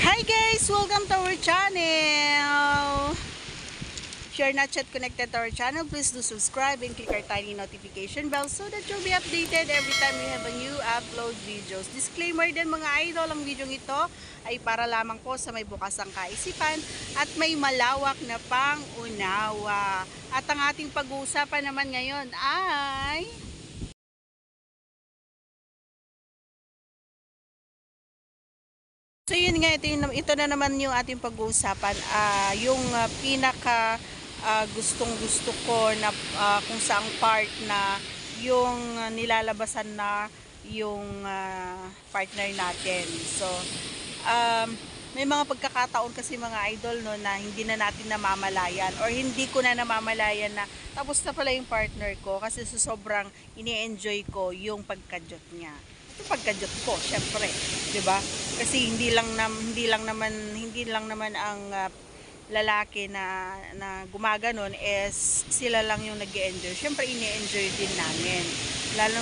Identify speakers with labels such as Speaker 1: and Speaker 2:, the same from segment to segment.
Speaker 1: Hi guys! Welcome to our channel! If you're not yet connected to our channel, please do subscribe and click our tiny notification bell so that you'll be updated every time we have a new upload videos. Disclaimer din mga idol, ang video ito ay para lamang po sa may bukas ang kaisipan at may malawak na pang-unawa. At ang ating pag-uusapan naman ngayon ay... So yun nga, ito na naman yung ating pag-uusapan, yung pinaka gustong gusto ko na kung saang part na yung nilalabasan na yung partner natin. So may mga pagkakataon kasi mga idol no, na hindi na natin namamalayan or hindi ko na namamalayan na tapos na pala yung partner ko kasi sobrang ini-enjoy ko yung pagkadyot niya. Pagkadyot ko syempre, 'di ba? Kasi hindi lang naman ang lalaki na gumaganon is sila lang yung nag-e-enjoy. Syempre ini-enjoy din namin.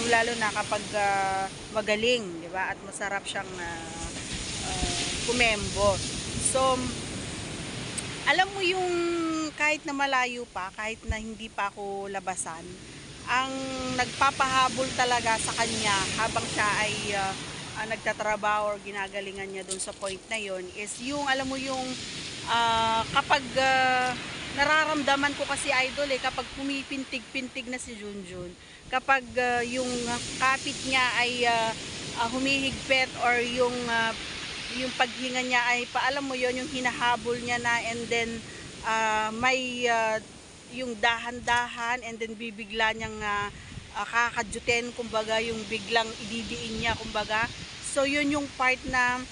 Speaker 1: Lalo na kapag magaling, 'di ba? At masarap siyang kumembo. So alam mo yung kahit na malayo pa, kahit na hindi pa ako labasan, ang nagpapahabol talaga sa kanya habang siya ay nagtatrabaho or ginagalingan niya dun sa point na yon is yung alam mo yung kapag nararamdaman ko kasi idol kapag pumipintig-pintig na si Junjun, kapag yung kapit niya ay humihigpit or yung paghinga niya ay alam mo yon yung hinahabol niya na and then may yung dahan-dahan and then bibigla niyang kakadyutin, kumbaga yung biglang ididiin niya, kumbaga. So yun yung part na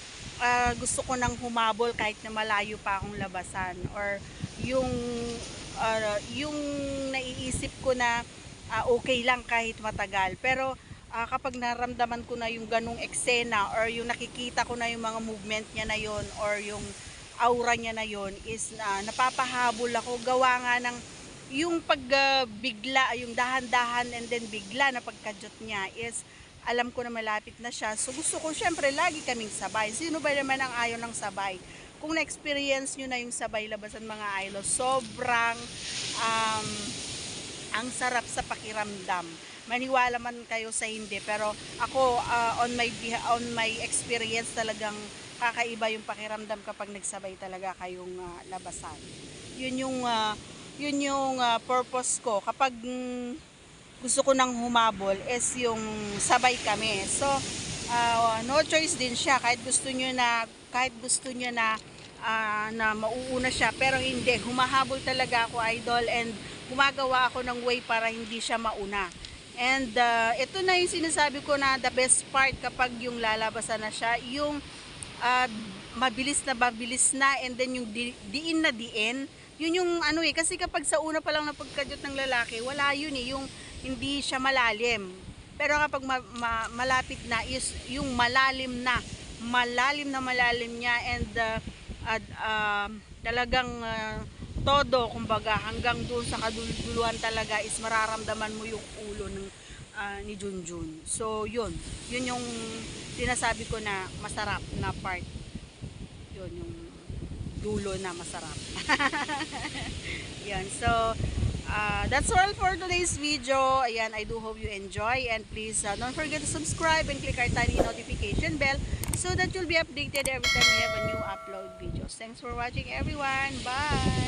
Speaker 1: gusto ko nang humabol kahit na malayo pa akong labasan or yung naiisip ko na okay lang kahit matagal. Pero kapag naramdaman ko na yung ganung eksena or yung nakikita ko na yung mga movement niya na yon or yung aura niya na yon is napapahabol ako, gawa nga ng yung pagbigla, yung dahan-dahan and then bigla na pagkadyot niya is alam ko na malapit na siya. So gusto ko syempre lagi kaming sabay. Sino ba naman ang ayaw ng sabay? Kung na-experience nyo na yung sabay labasan mga idol, sobrang ang sarap sa pakiramdam. Maniwala man kayo sa hindi, pero ako on my experience talagang kakaiba yung pakiramdam kapag nagsabay talaga kayong labasan. Yun yung purpose ko kapag gusto ko nang humabol is yung sabay kami. So no choice din siya kahit gusto niyo na na mauuna siya, pero hindi, humahabol talaga ako idol and gumagawa ako ng way para hindi siya mauna. And ito na yung sinasabi ko na the best part kapag yung lalabasan na siya, yung mabilis na and then yung diin na diin. Yun yung kasi kapag sa una pa lang na pagkadyot ng lalaki, wala yun yung hindi siya malalim. Pero kapag malapit na is yung malalim niya and talagang todo, kumbaga hanggang doon sa kadululuhan talaga is mararamdaman mo yung ulo ng ni Junjun. So yun yung sinasabi ko na masarap na part. Yun yung dulo na masarap. Yan. So that's all for today's video. Ayan, I do hope you enjoy and please don't forget to subscribe and click our tiny notification bell so that you'll be updated every time we have a new upload videos. Thanks for watching everyone. Bye!